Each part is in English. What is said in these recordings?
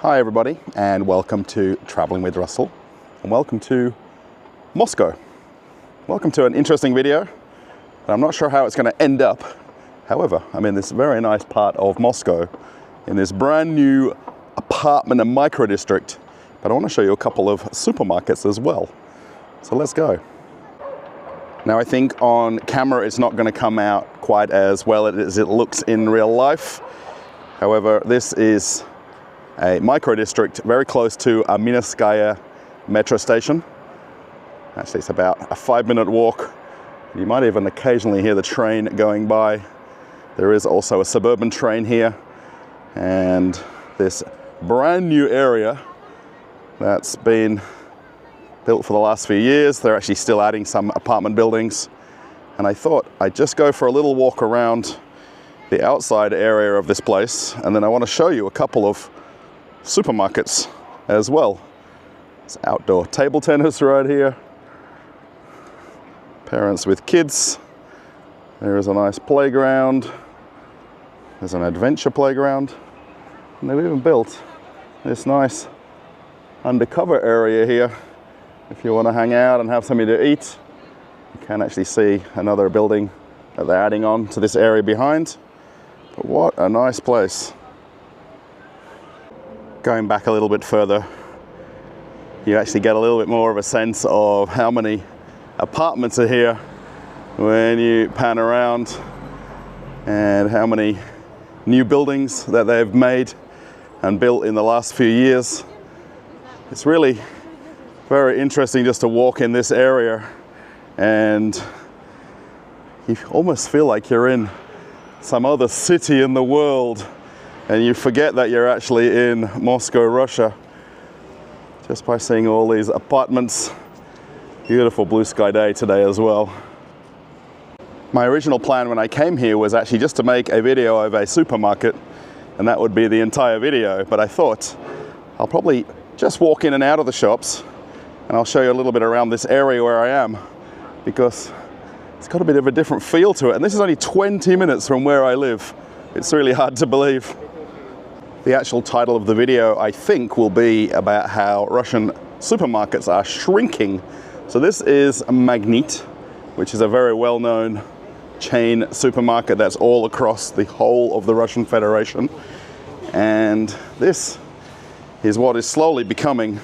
Hi everybody, and welcome to Traveling with Russell, and welcome to Moscow. Welcome to an interesting video, and I'm not sure how it's going to end up. However, I'm in this very nice part of Moscow, in this brand new apartment and micro district, but I want to show you a couple of supermarkets as well. So let's go. Now I think on camera it's not going to come out quite as well as it looks in real life. However, this is a micro district very close to Matveevsky metro station. Actually, it's about a 5-minute walk. You might even occasionally hear the train going by. There is also a suburban train here, and this brand new area that's been built for the last few years. They're actually still adding some apartment buildings, and I thought I'd just go for a little walk around the outside area of this place, and then I want to show you a couple of supermarkets as well. It's outdoor table tennis right here. Parents with kids. There is a nice playground. There's an adventure playground. And they've even built this nice undercover area here. If you want to hang out and have something to eat, you can actually see another building that they're adding on to this area behind. But what a nice place. Going back a little bit further, you actually get a little bit more of a sense of how many apartments are here when you pan around, and how many new buildings that they've made and built in the last few years. It's really very interesting just to walk in this area, and you almost feel like you're in some other city in the world, and you forget that you're actually in Moscow, Russia, just by seeing all these apartments. Beautiful blue sky day today as well. My original plan when I came here was actually just to make a video of a supermarket, and that would be the entire video. But I thought I'll probably just walk in and out of the shops, and I'll show you a little bit around this area where I am, because it's got a bit of a different feel to it. And this is only 20 minutes from where I live. It's really hard to believe. The actual title of the video, I think, will be about how Russian supermarkets are shrinking. So this is Magnit, which is a very well-known chain supermarket that's all across the whole of the Russian Federation. And this is what is slowly becoming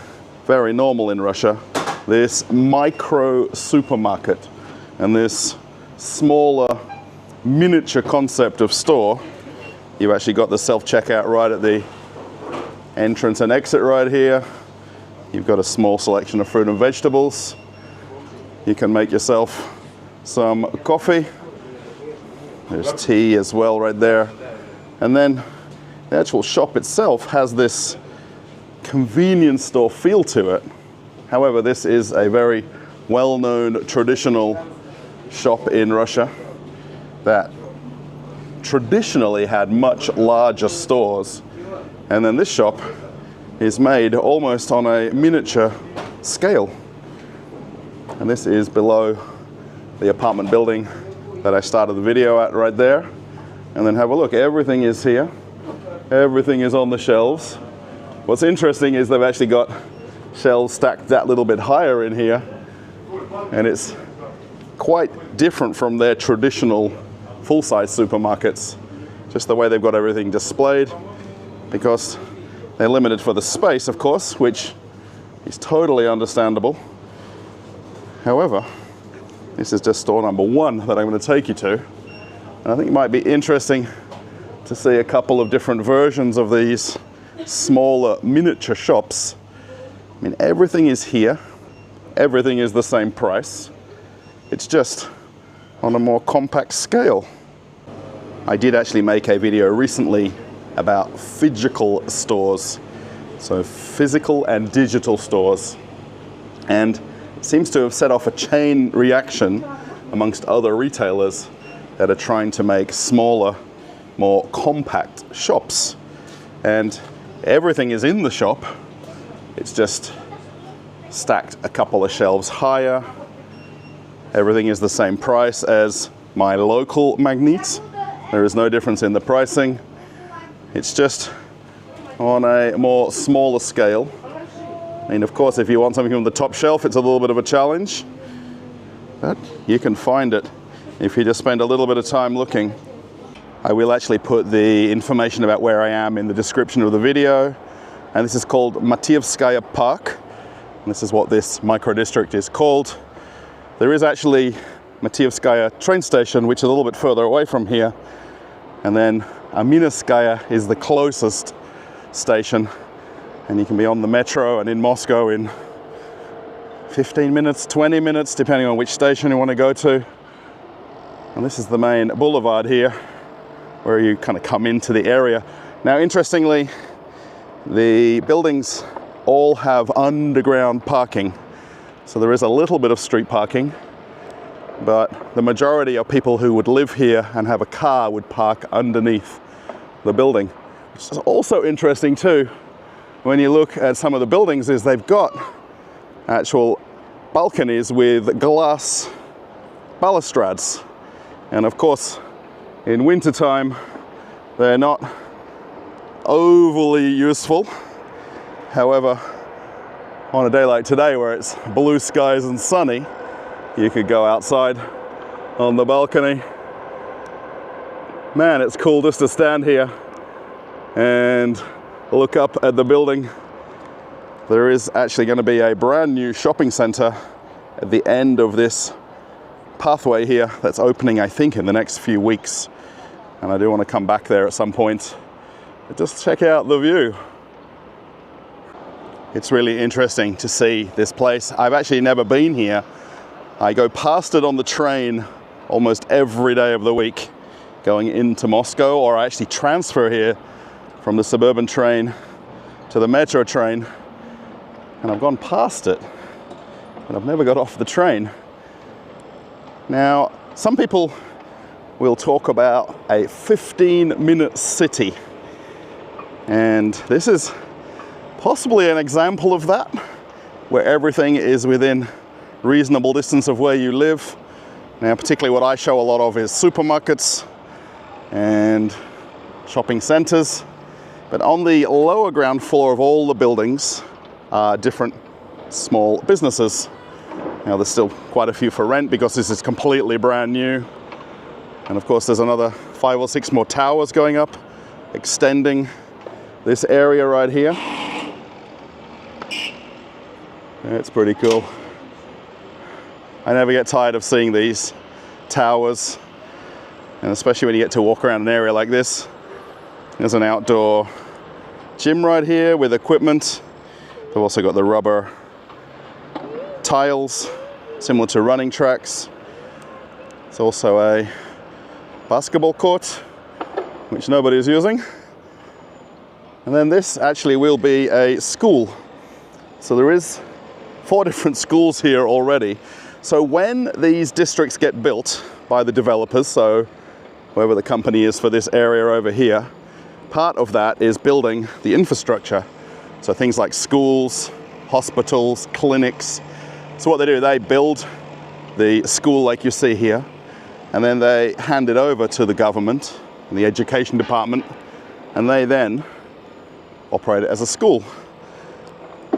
very normal in Russia, this micro supermarket and this smaller miniature concept of store. You've actually got the self-checkout right at the entrance and exit right here. You've got a small selection of fruit and vegetables. You can make yourself some coffee. There's tea as well right there. And then the actual shop itself has this convenience store feel to it. However, this is a very well-known traditional shop in Russia that traditionally had much larger stores, and then this shop is made almost on a miniature scale. And this is below the apartment building that I started the video at right there. And then have a look, everything is here. Everything is on the shelves. What's interesting is they've actually got shelves stacked that little bit higher in here, and it's quite different from their traditional full-size supermarkets, just the way they've got everything displayed, because they're limited for the space, of course, which is totally understandable. However, this is just store number one that I'm going to take you to, and I think it might be interesting to see a couple of different versions of these smaller miniature shops. I mean, everything is here, everything is the same price, it's just on a more compact scale. I did actually make a video recently about physical stores, so physical and digital stores, and it seems to have set off a chain reaction amongst other retailers that are trying to make smaller, more compact shops. And everything is in the shop, it's just stacked a couple of shelves higher. Everything is the same price as my local Magnit. There is no difference in the pricing. It's just on a more smaller scale. I mean, of course, if you want something from the top shelf, it's a little bit of a challenge, but you can find it if you just spend a little bit of time looking. I will actually put the information about where I am in the description of the video. And this is called Matveevsky Park. And this is what this micro-district is called. There is actually Matveevskaya train station, which is a little bit further away from here. And then Aminskaya is the closest station. And you can be on the metro and in Moscow in 15 minutes, 20 minutes, depending on which station you want to go to. And this is the main boulevard here, where you kind of come into the area. Now, interestingly, the buildings all have underground parking. So there is a little bit of street parking, but the majority of people who would live here and have a car would park underneath the building. Which is also interesting too, when you look at some of the buildings, is they've got actual balconies with glass balustrades. And of course, in wintertime, they're not overly useful. However, on a day like today where it's blue skies and sunny, you could go outside on the balcony. Man, it's cool just to stand here and look up at the building. There is actually going to be a brand new shopping center at the end of this pathway here that's opening, I think, in the next few weeks. And I do want to come back there at some point. But just check out the view. It's really interesting to see this place. I've actually never been here. I go past it on the train almost every day of the week going into Moscow, or I actually transfer here from the suburban train to the metro train, and I've gone past it, but I've never got off the train. Now, some people will talk about a 15-minute city, and this is possibly an example of that, where everything is within reasonable distance of where you live. Now, particularly what I show a lot of is supermarkets and shopping centers. But on the lower ground floor of all the buildings are different small businesses. Now, there's still quite a few for rent because this is completely brand new. And of course, there's another 5 or 6 more towers going up, extending this area right here. It's pretty cool. I never get tired of seeing these towers, and especially when you get to walk around an area like this. There's an outdoor gym right here with equipment. They've also got the rubber tiles, similar to running tracks. It's also a basketball court, which nobody is using. And then this actually will be a school. So there is 4 different schools here already. So when these districts get built by the developers, so whoever the company is for this area over here, part of that is building the infrastructure. So things like schools, hospitals, clinics. So what they do, they build the school like you see here, and then they hand it over to the government and the education department, and they then operate it as a school.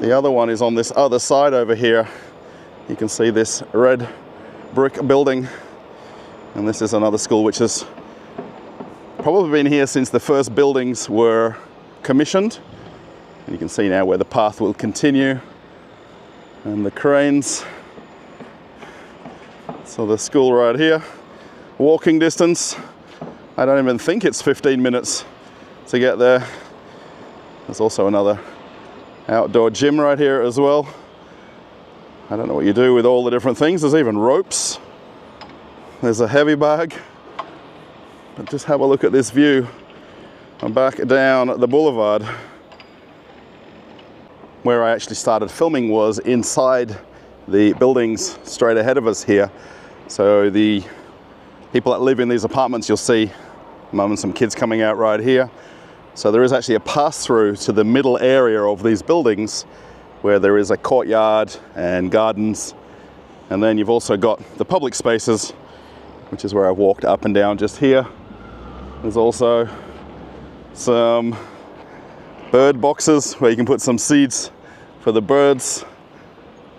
The other one is on this other side over here. You can see this red brick building, and this is another school which has probably been here since the first buildings were commissioned. And you can see now where the path will continue and the cranes. So the school right here, walking distance. I don't even think it's 15 minutes to get there. There's also another outdoor gym right here as well. I don't know what you do with all the different things. There's even ropes. There's a heavy bag. But just have a look at this view. I'm back down the boulevard. Where I actually started filming was inside the buildings straight ahead of us here. So the people that live in these apartments, you'll see mum and some kids coming out right here. So there is actually a pass-through to the middle area of these buildings where there is a courtyard and gardens. And then you've also got the public spaces, which is where I've walked up and down just here. There's also some bird boxes where you can put some seeds for the birds.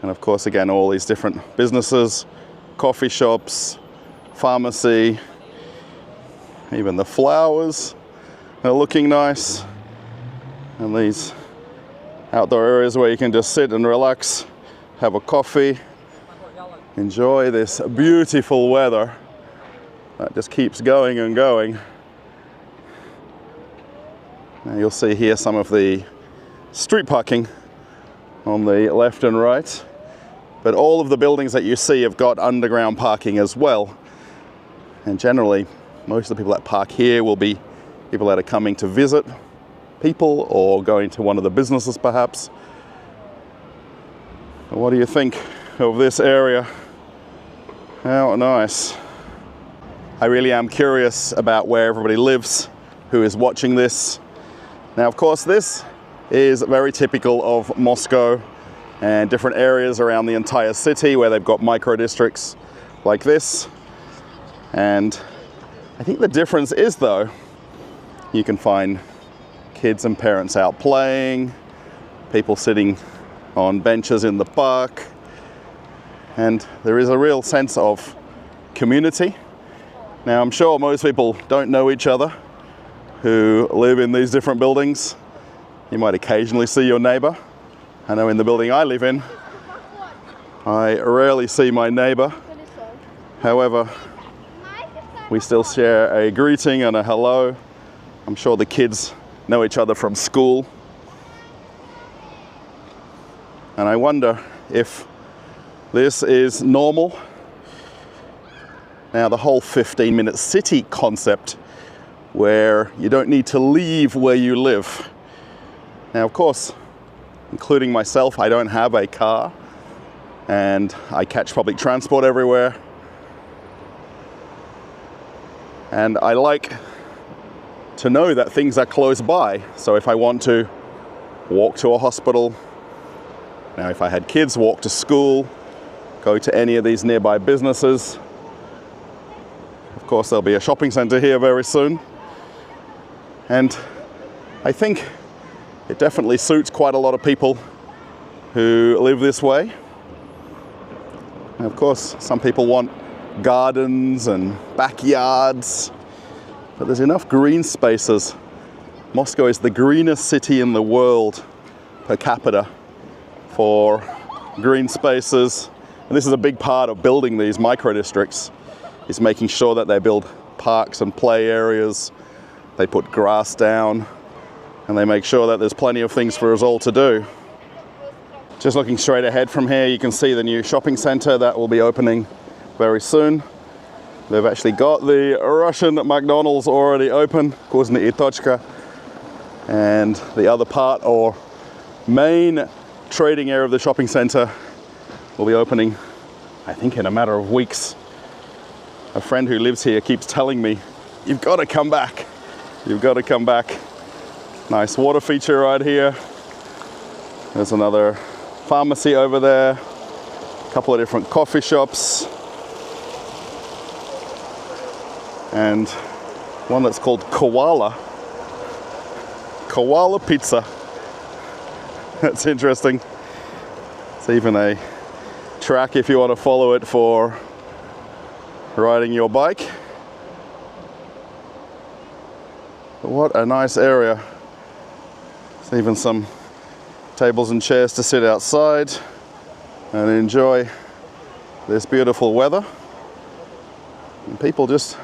And of course, again, all these different businesses, coffee shops, pharmacy, even the flowers are looking nice. And these outdoor areas where you can just sit and relax, have a coffee, enjoy this beautiful weather that just keeps going and going. Now you'll see here some of the street parking on the left and right, but all of the buildings that you see have got underground parking as well. And generally, most of the people that park here will be people that are coming to visit people or going to one of the businesses perhaps. What do you think of this area? How nice. I really am curious about where everybody lives who is watching this. Now, of course, this is very typical of Moscow and different areas around the entire city where they've got micro districts like this. And I think the difference is, though, you can find kids and parents out playing, people sitting on benches in the park, and there is a real sense of community. Now, I'm sure most people don't know each other who live in these different buildings. You might occasionally see your neighbor. I know in the building I live in, I rarely see my neighbor. However, we still share a greeting and a hello. I'm sure the kids know each other from school. And I wonder if this is normal. Now, the whole 15-minute city concept where you don't need to leave where you live. Now, of course, including myself, I don't have a car and I catch public transport everywhere. And I like to know that things are close by. So if I want to walk to a hospital, now if I had kids, walk to school, go to any of these nearby businesses. Of course, there'll be a shopping center here very soon. And I think it definitely suits quite a lot of people who live this way. And of course, some people want gardens and backyards, but there's enough green spaces. Moscow is the greenest city in the world per capita for green spaces. And this is a big part of building these micro districts, is making sure that they build parks and play areas. They put grass down and they make sure that there's plenty of things for us all to do. Just looking straight ahead from here, you can see the new shopping center that will be opening very soon. They've actually got the Russian McDonald's already open, Kuzny Itochka, and the other part or main trading area of the shopping center will be opening, I think, in a matter of weeks. A friend who lives here keeps telling me, you've got to come back. You've got to come back. Nice water feature right here. There's another pharmacy over there. A couple of different coffee shops. And one that's called Koala Pizza. That's interesting. It's even a track if you want to follow it for riding your bike. But what a nice area. There's even some tables and chairs to sit outside and enjoy this beautiful weather. And people just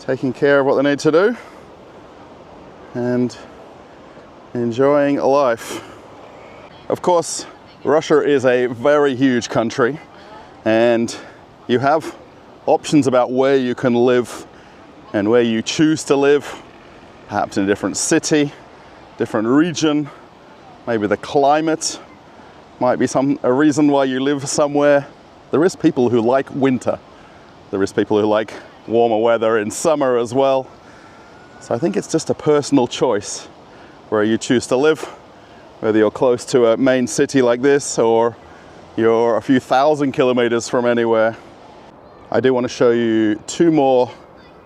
taking care of what they need to do and enjoying life. Of course, Russia is a very huge country and you have options about where you can live and where you choose to live, perhaps in a different city, different region, maybe the climate might be a reason why you live somewhere. There is people who like winter. There is people who like warmer weather in summer as well. So I think it's just a personal choice where you choose to live, whether you're close to a main city like this or you're a few thousand kilometers from anywhere. I do want to show you two more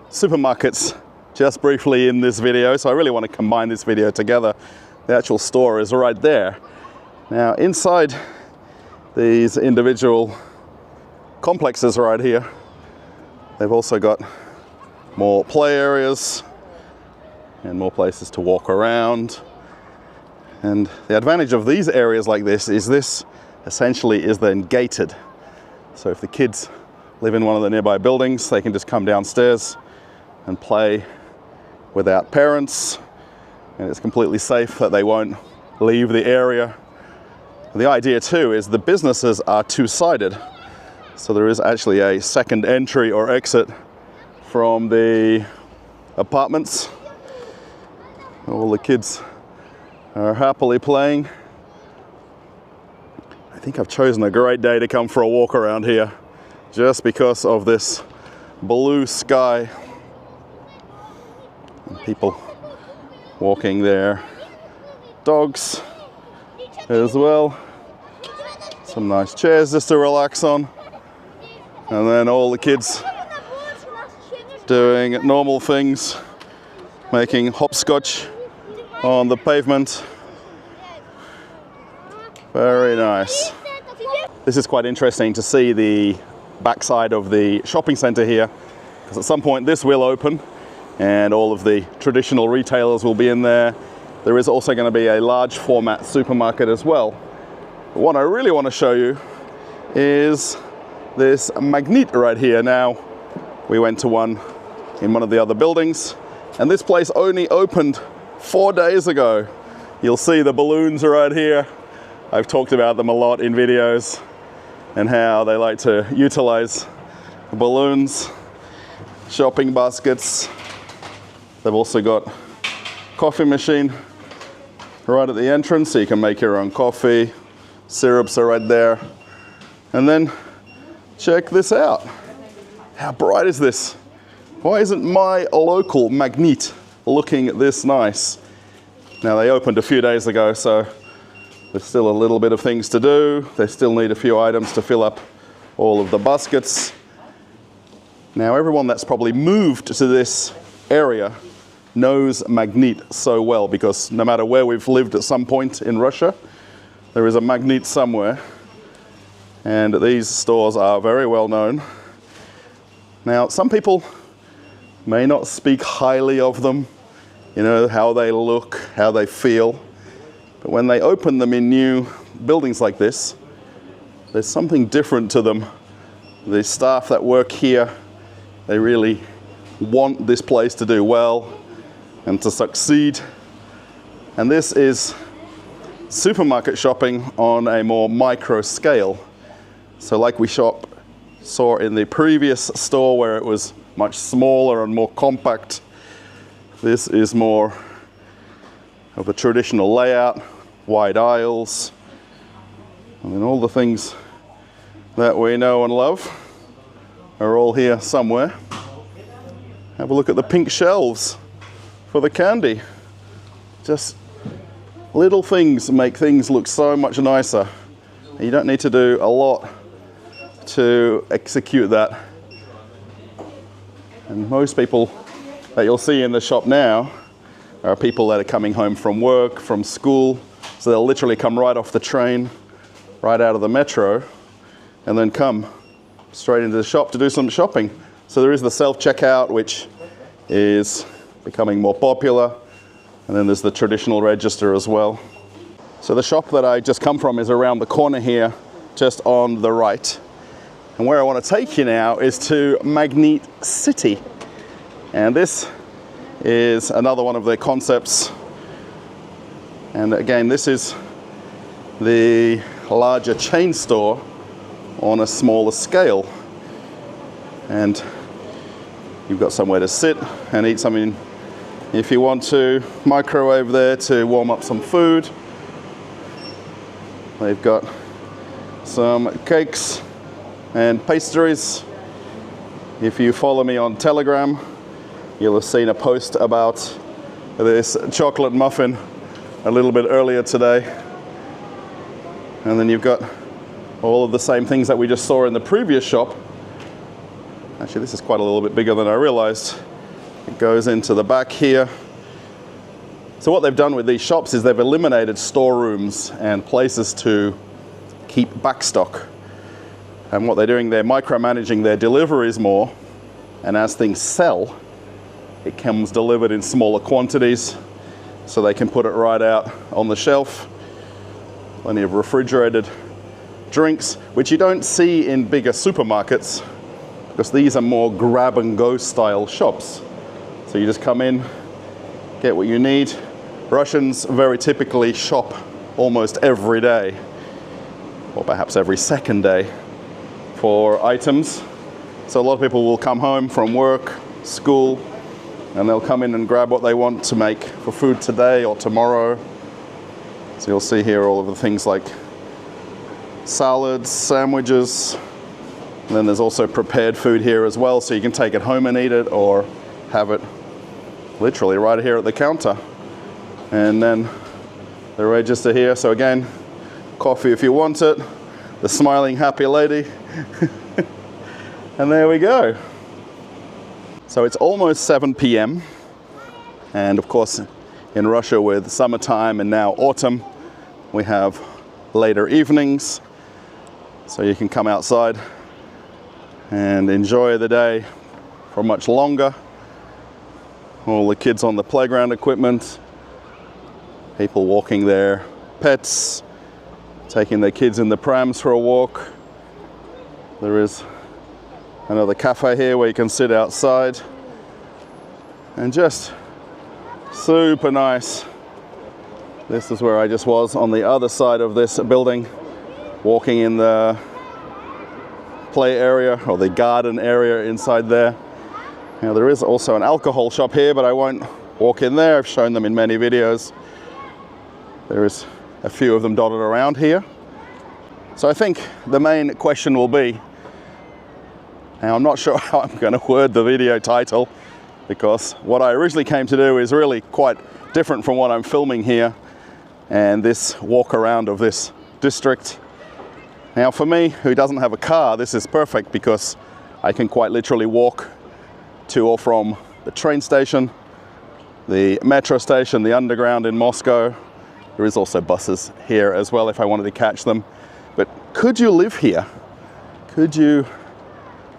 supermarkets just briefly in this video, so I really want to combine this video together. The actual store is right there. Now inside these individual complexes right here, they've also got more play areas and more places to walk around. And the advantage of these areas like this is this essentially is then gated. So if the kids live in one of the nearby buildings, they can just come downstairs and play without parents, and it's completely safe that they won't leave the area. The idea too is the businesses are two-sided, so there is actually a second entry or exit from the apartments. All the kids are happily playing. I think I've chosen a great day to come for a walk around here just because of this blue sky and people walking their dogs as well. Some nice chairs just to relax on, and then all the kids doing normal things, making hopscotch on the pavement. Very nice. This is quite interesting to see the backside of the shopping center here, because at some point this will open and all of the traditional retailers will be in there. There is also going to be a large format supermarket as well. But what I really want to show you is this magnet right here. Now, we went to one in one of the other buildings, and this place only opened 4 days ago. You'll see the balloons right here. I've talked about them a lot in videos and how they like to utilize the balloons, shopping baskets. They've also got coffee machine right at the entrance, so you can make your own coffee. Syrups are right there. And then check this out. How bright is this? Why isn't my local magnet looking this nice? Now, they opened a few days ago, so there's still a little bit of things to do. They still need a few items to fill up all of the baskets. Now, everyone that's probably moved to this area knows magnet so well, because no matter where we've lived at some point in Russia, there is a magnet somewhere, and these stores are very well known. Now, some people may not speak highly of them, you know, how they look, how they feel, but when they open them in new buildings like this, there's something different to them. The staff that work here, they really want this place to do well and to succeed. And this is supermarket shopping on a more micro scale. So like we saw in the previous store where it was much smaller and more compact, this is more of a traditional layout, wide aisles, I mean, all the things that we know and love are all here somewhere. Have a look at the pink shelves for the candy. Just little things make things look so much nicer. You don't need to do a lot to execute that. And most people that you'll see in the shop now are people that are coming home from work, from school. So they'll literally come right off the train, right out of the metro, and then come straight into the shop to do some shopping. So there is the self-checkout, which is becoming more popular. And then there's the traditional register as well. So the shop that I just come from is around the corner here, just on the right. And where I want to take you now is to Magnet City. And this is another one of their concepts. And again, this is the larger chain store on a smaller scale. And you've got somewhere to sit and eat something. If you want to microwave there to warm up some food, they've got some cakes and pastries. If you follow me on Telegram, you'll have seen a post about this chocolate muffin a little bit earlier today. And then you've got all of the same things that we just saw in the previous shop. Actually, this is quite a little bit bigger than I realized. It goes into the back here. So what they've done with these shops is they've eliminated storerooms and places to keep backstock. And what they're doing, they're micromanaging their deliveries more, and as things sell, it comes delivered in smaller quantities, so they can put it right out on the shelf. Plenty of refrigerated drinks, which you don't see in bigger supermarkets, because these are more grab-and-go style shops. So you just come in, get what you need. Russians very typically shop almost every day, or perhaps every second day, for items. So a lot of people will come home from work, school, and they'll come in and grab what they want to make for food today or tomorrow. So you'll see here all of the things like salads, sandwiches, and then there's also prepared food here as well, so you can take it home and eat it, or have it literally right here at the counter. And then the register here. So again, coffee if you want it, the smiling happy lady. And there we go. So it's almost 7 p.m. and of course in Russia with summertime and now autumn, we have later evenings, so you can come outside and enjoy the day for much longer. All the kids on the playground equipment, people walking their pets, taking their kids in the prams for a walk. There is another cafe here where you can sit outside, and just super nice. This is where I just was on the other side of this building, walking in the play area or the garden area inside there. Now there is also an alcohol shop here, but I won't walk in there. I've shown them in many videos. There is a few of them dotted around here. So I think the main question will be, now I'm not sure how I'm going to word the video title, because what I originally came to do is really quite different from what I'm filming here and this walk around of this district. Now for me, who doesn't have a car, this is perfect because I can quite literally walk to or from the train station, the metro station, the underground in Moscow. There is also buses here as well if I wanted to catch them. But could you live here? Could you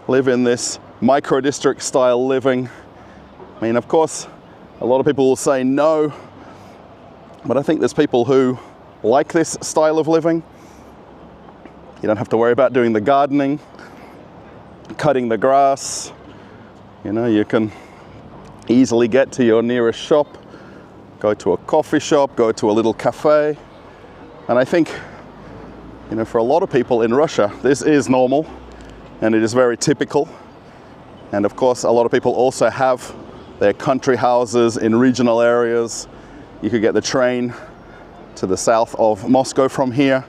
live in this micro-district style living? I mean, of course, a lot of people will say no, but I think there's people who like this style of living. You don't have to worry about doing the gardening, cutting the grass. You know, you can easily get to your nearest shop, go to a coffee shop, go to a little cafe. And I think, you know, for a lot of people in Russia, this is normal and it is very typical. And of course, a lot of people also have their country houses in regional areas. You could get the train to the south of Moscow from here,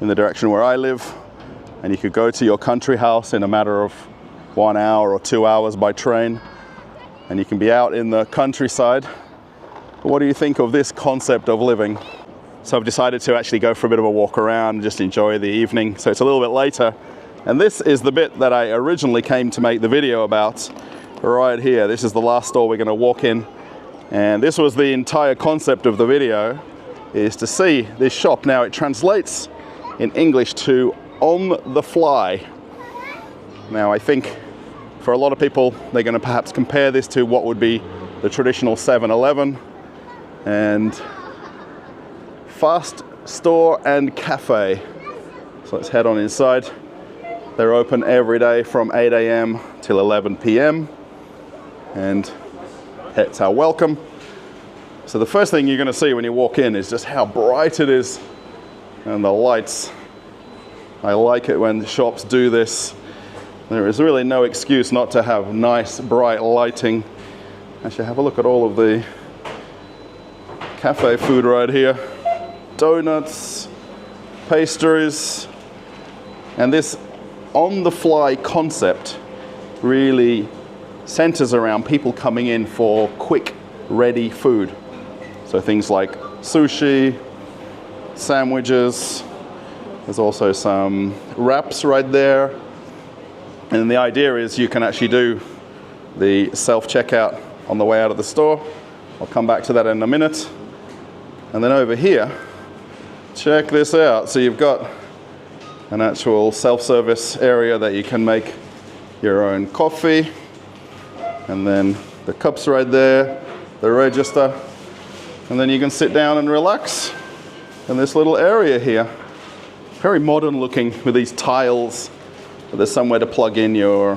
in the direction where I live, and you could go to your country house in a matter of 1 hour or 2 hours by train, and you can be out in the countryside. But what do you think of this concept of living? So I've decided to actually go for a bit of a walk around and just enjoy the evening. So it's a little bit later, and this is the bit that I originally came to make the video about. Right here, this is the last store we're going to walk in, and this was the entire concept of the video, is to see this shop. Now it translates in English to on the fly. Now I think for a lot of people they're going to perhaps compare this to what would be the traditional 7-Eleven and fast store and cafe. So let's head on inside. They're open every day from 8 a.m. till 11 p.m. and pets are welcome. So the first thing you're going to see when you walk in is just how bright it is, and the lights. I like it when shops do this. There is really no excuse not to have nice bright lighting. Actually, have a look at all of the cafe food right here. Donuts, pastries, and this on-the-fly concept really centers around people coming in for quick, ready food. So things like sushi, sandwiches, there's also some wraps right there. And the idea is you can actually do the self-checkout on the way out of the store. I'll come back to that in a minute. And then over here, check this out. So you've got an actual self-service area that you can make your own coffee. And then the cups right there, the register. And then you can sit down and relax in this little area here. Very modern looking with these tiles. There's somewhere to plug in your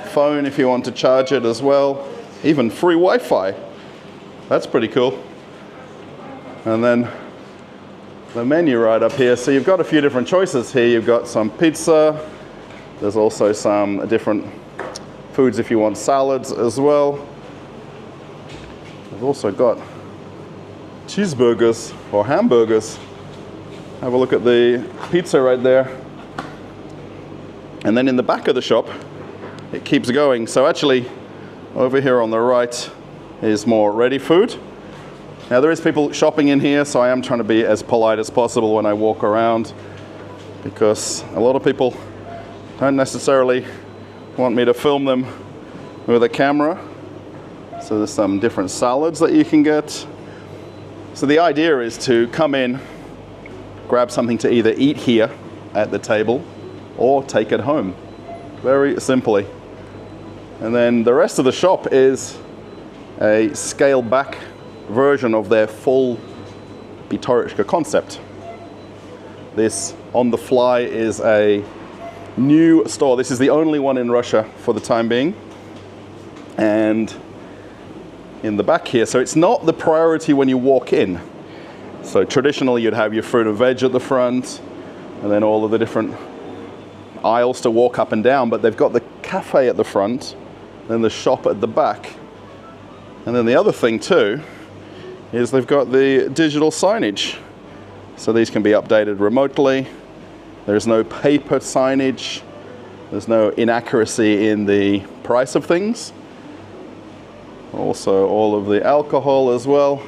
phone if you want to charge it as well. Even free Wi-Fi. That's pretty cool. And then the menu right up here. So you've got a few different choices here. You've got some pizza. There's also some different foods if you want salads as well. I've also got cheeseburgers or hamburgers. Have a look at the pizza right there. And then in the back of the shop, it keeps going. So actually, over here on the right is more ready food. Now there is people shopping in here, so I am trying to be as polite as possible when I walk around, because a lot of people don't necessarily want me to film them with a camera. So there's some different salads that you can get. So the idea is to come in, grab something to either eat here at the table or take it home, very simply. And then the rest of the shop is a scaled back version of their full Pitorishka concept. This on the fly is a new store. This is the only one in Russia for the time being. And in the back here, so it's not the priority when you walk in. So traditionally you'd have your fruit and veg at the front, and then all of the different aisles to walk up and down, but they've got the cafe at the front, then the shop at the back. And then the other thing too is they've got the digital signage. So these can be updated remotely. There's no paper signage. There's no inaccuracy in the price of things. Also all of the alcohol as well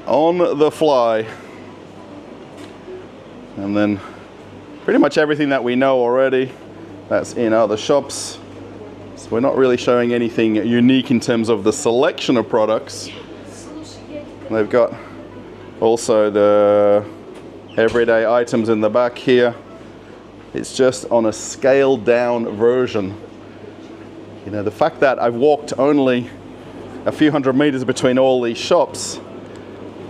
on the fly. And then pretty much everything that we know already, that's in other shops. So we're not really showing anything unique in terms of the selection of products. They've got also the everyday items in the back here. It's just on a scaled down version. You know, the fact that I've walked only a few hundred meters between all these shops,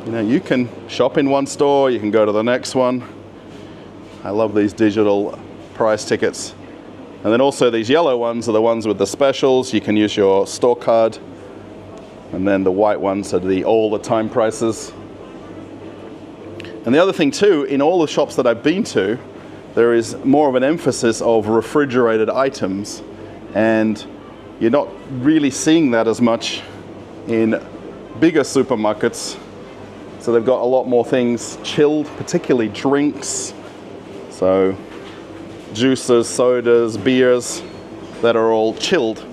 you know, you can shop in one store, you can go to the next one. I love these digital price tickets. And then also these yellow ones are the ones with the specials. You can use your store card. And then the white ones are the all the time prices. And the other thing too, in all the shops that I've been to, there is more of an emphasis of refrigerated items. And you're not really seeing that as much in bigger supermarkets. So they've got a lot more things chilled, particularly drinks. So juices, sodas, beers that are all chilled.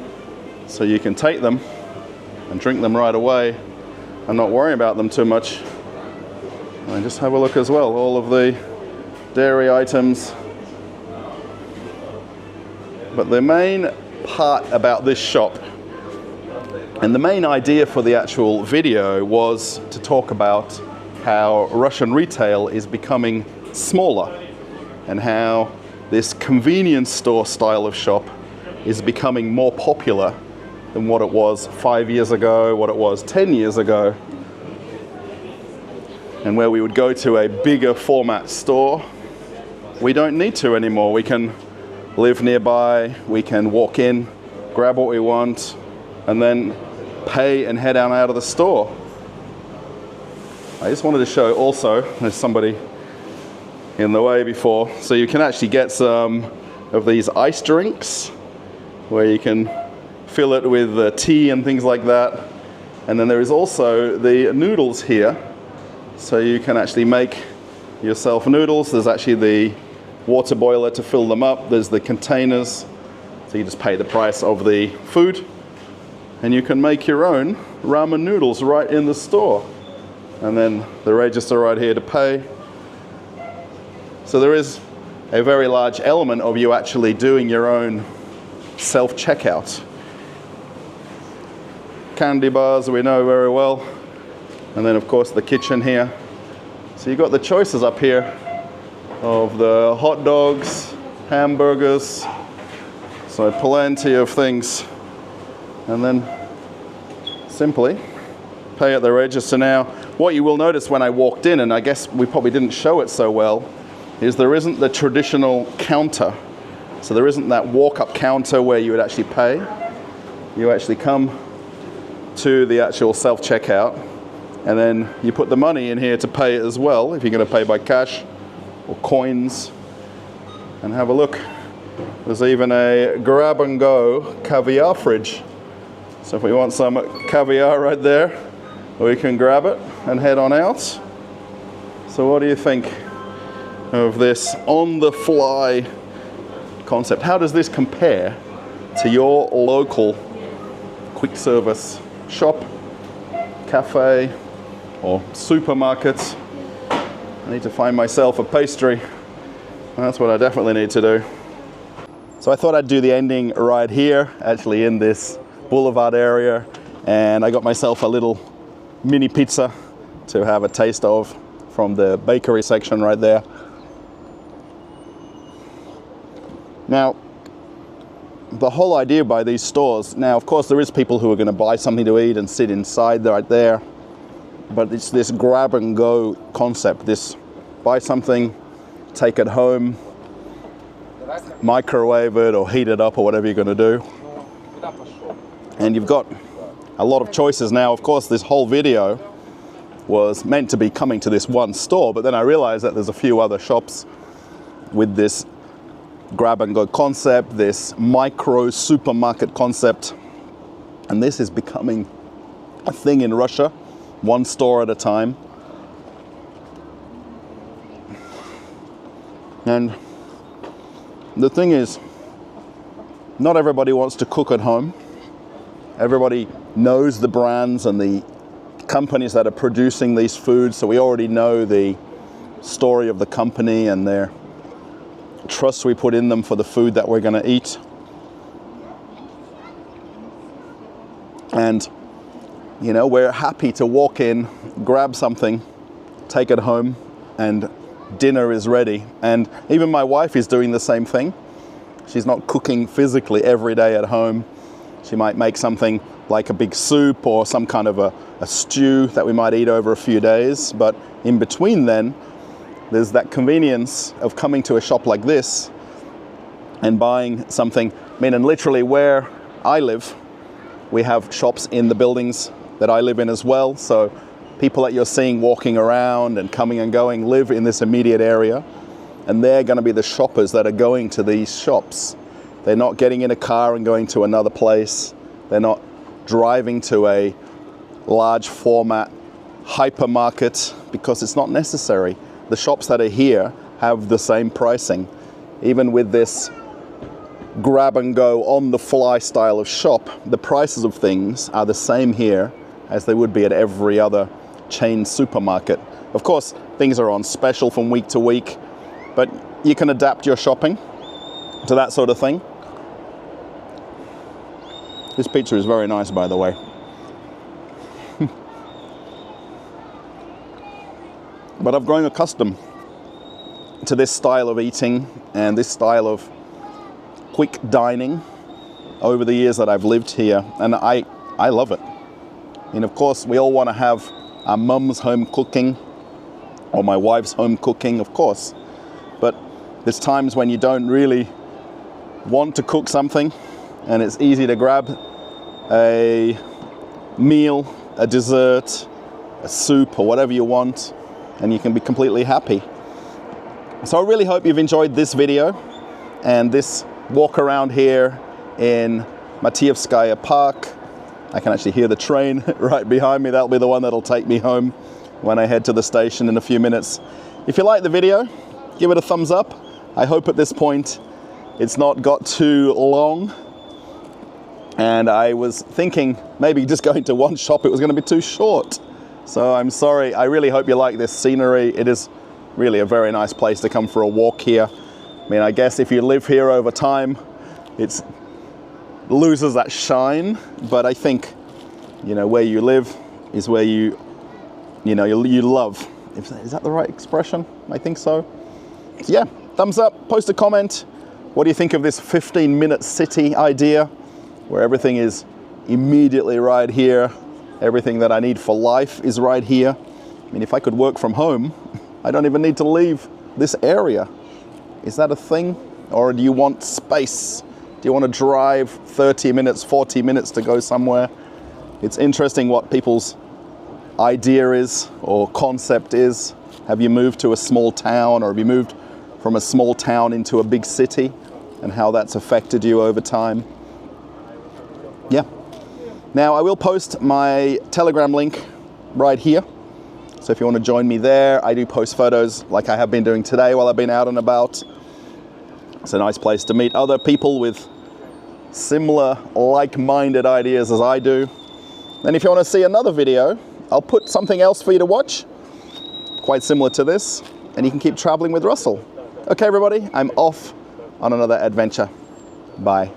So you can take them and drink them right away and not worry about them too much. And just have a look as well, all of the dairy items. But the main part about this shop, and the main idea for the actual video, was to talk about how Russian retail is becoming smaller and how this convenience store style of shop is becoming more popular than what it was 5 years ago, what it was 10 years ago. And where we would go to a bigger format store, we don't need to anymore. We can live nearby, we can walk in, grab what we want, and then pay and head on out of the store. I just wanted to show also, there's somebody in the way before, so you can actually get some of these ice drinks where you can fill it with tea and things like that. And then there is also the noodles here, so you can actually make yourself noodles. There's actually the water boiler to fill them up. There's the containers, so you just pay the price of the food and you can make your own ramen noodles right in the store. And then the register right here to pay. So there is a very large element of you actually doing your own self-checkout. candy bars we know very well. And then of course the kitchen here. So you've got the choices up here of the hot dogs, hamburgers, so plenty of things. And then simply pay at the register. Now, what you will notice when I walked in, and I guess we probably didn't show it so well, is there isn't the traditional counter. So there isn't that walk-up counter where you would actually pay. You actually come to the actual self-checkout, and then you put the money in here to pay it as well, if you're going to pay by cash or coins. And have a look. There's even a grab-and-go caviar fridge. So if we want some caviar right there, we can grab it and head on out. So what do you think of this on-the-fly concept? How does this compare to your local quick service shop, cafe, or supermarket? I need to find myself a pastry. That's what I definitely need to do. So I thought I'd do the ending right here, actually in this boulevard area, and I got myself a little mini pizza to have a taste of from the bakery section right there. Now, the whole idea by these stores, now of course there is people who are going to buy something to eat and sit inside right there, but it's this grab and go concept, this buy something, take it home, microwave it or heat it up or whatever you're going to do. And you've got a lot of choices now. Of course, this whole video was meant to be coming to this one store, but then I realized that there's a few other shops with this grab and go concept, this micro supermarket concept. And this is becoming a thing in Russia, one store at a time. And the thing is, not everybody wants to cook at home. Everybody knows the brands and the companies that are producing these foods, so we already know the story of the company and their trust we put in them for the food that we're going to eat. And, you know, we're happy to walk in, grab something, take it home, and dinner is ready. And even my wife is doing the same thing. She's not cooking physically every day at home. She might make something like a big soup or some kind of a stew that we might eat over a few days. But in between then, there's that convenience of coming to a shop like this and buying something. I mean, and literally where I live, we have shops in the buildings that I live in as well. So people that you're seeing walking around and coming and going live in this immediate area. And they're going to be the shoppers that are going to these shops. They're not getting in a car and going to another place. They're not driving to a large format hypermarket because it's not necessary. The shops that are here have the same pricing. Even with this grab and go on the fly style of shop, the prices of things are the same here as they would be at every other chain supermarket. Of course, things are on special from week to week, but you can adapt your shopping to that sort of thing. This pizza is very nice, by the way. But I've grown accustomed to this style of eating and this style of quick dining over the years that I've lived here, and I love it. And of course, we all want to have our mum's home cooking or my wife's home cooking, of course. But there's times when you don't really want to cook something, and it's easy to grab a meal, a dessert, a soup, or whatever you want, and you can be completely happy. So I really hope you've enjoyed this video and this walk around here in Matveevsky Park. I can actually hear the train right behind me. That'll be the one that'll take me home when I head to the station in a few minutes. If you like the video, give it a thumbs up. I hope at this point it's not got too long. And I was thinking maybe just going to one shop, it was going to be too short. So I'm sorry. I really hope you like this scenery. It is really a very nice place to come for a walk here. I mean, I guess if you live here over time, it loses that shine. But I think You know, where you live is where you love. Is that the right expression? I think so. So yeah, thumbs up, post a comment. What do you think of this 15-minute city idea, where everything is immediately right here? Everything that I need for life is right here. I mean, if I could work from home, I don't even need to leave this area. Is that a thing? Or do you want space? Do you want to drive 30 minutes, 40 minutes to go somewhere? It's interesting what people's idea is or concept is. Have you moved to a small town, or have you moved from a small town into a big city, and how that's affected you over time? Yeah. Now, I will post my Telegram link right here. So if you want to join me there, I do post photos like I have been doing today while I've been out and about. It's a nice place to meet other people with similar, like-minded ideas as I do. Then if you want to see another video, I'll put something else for you to watch, quite similar to this, and you can keep traveling with Russell. Okay, everybody, I'm off on another adventure. Bye.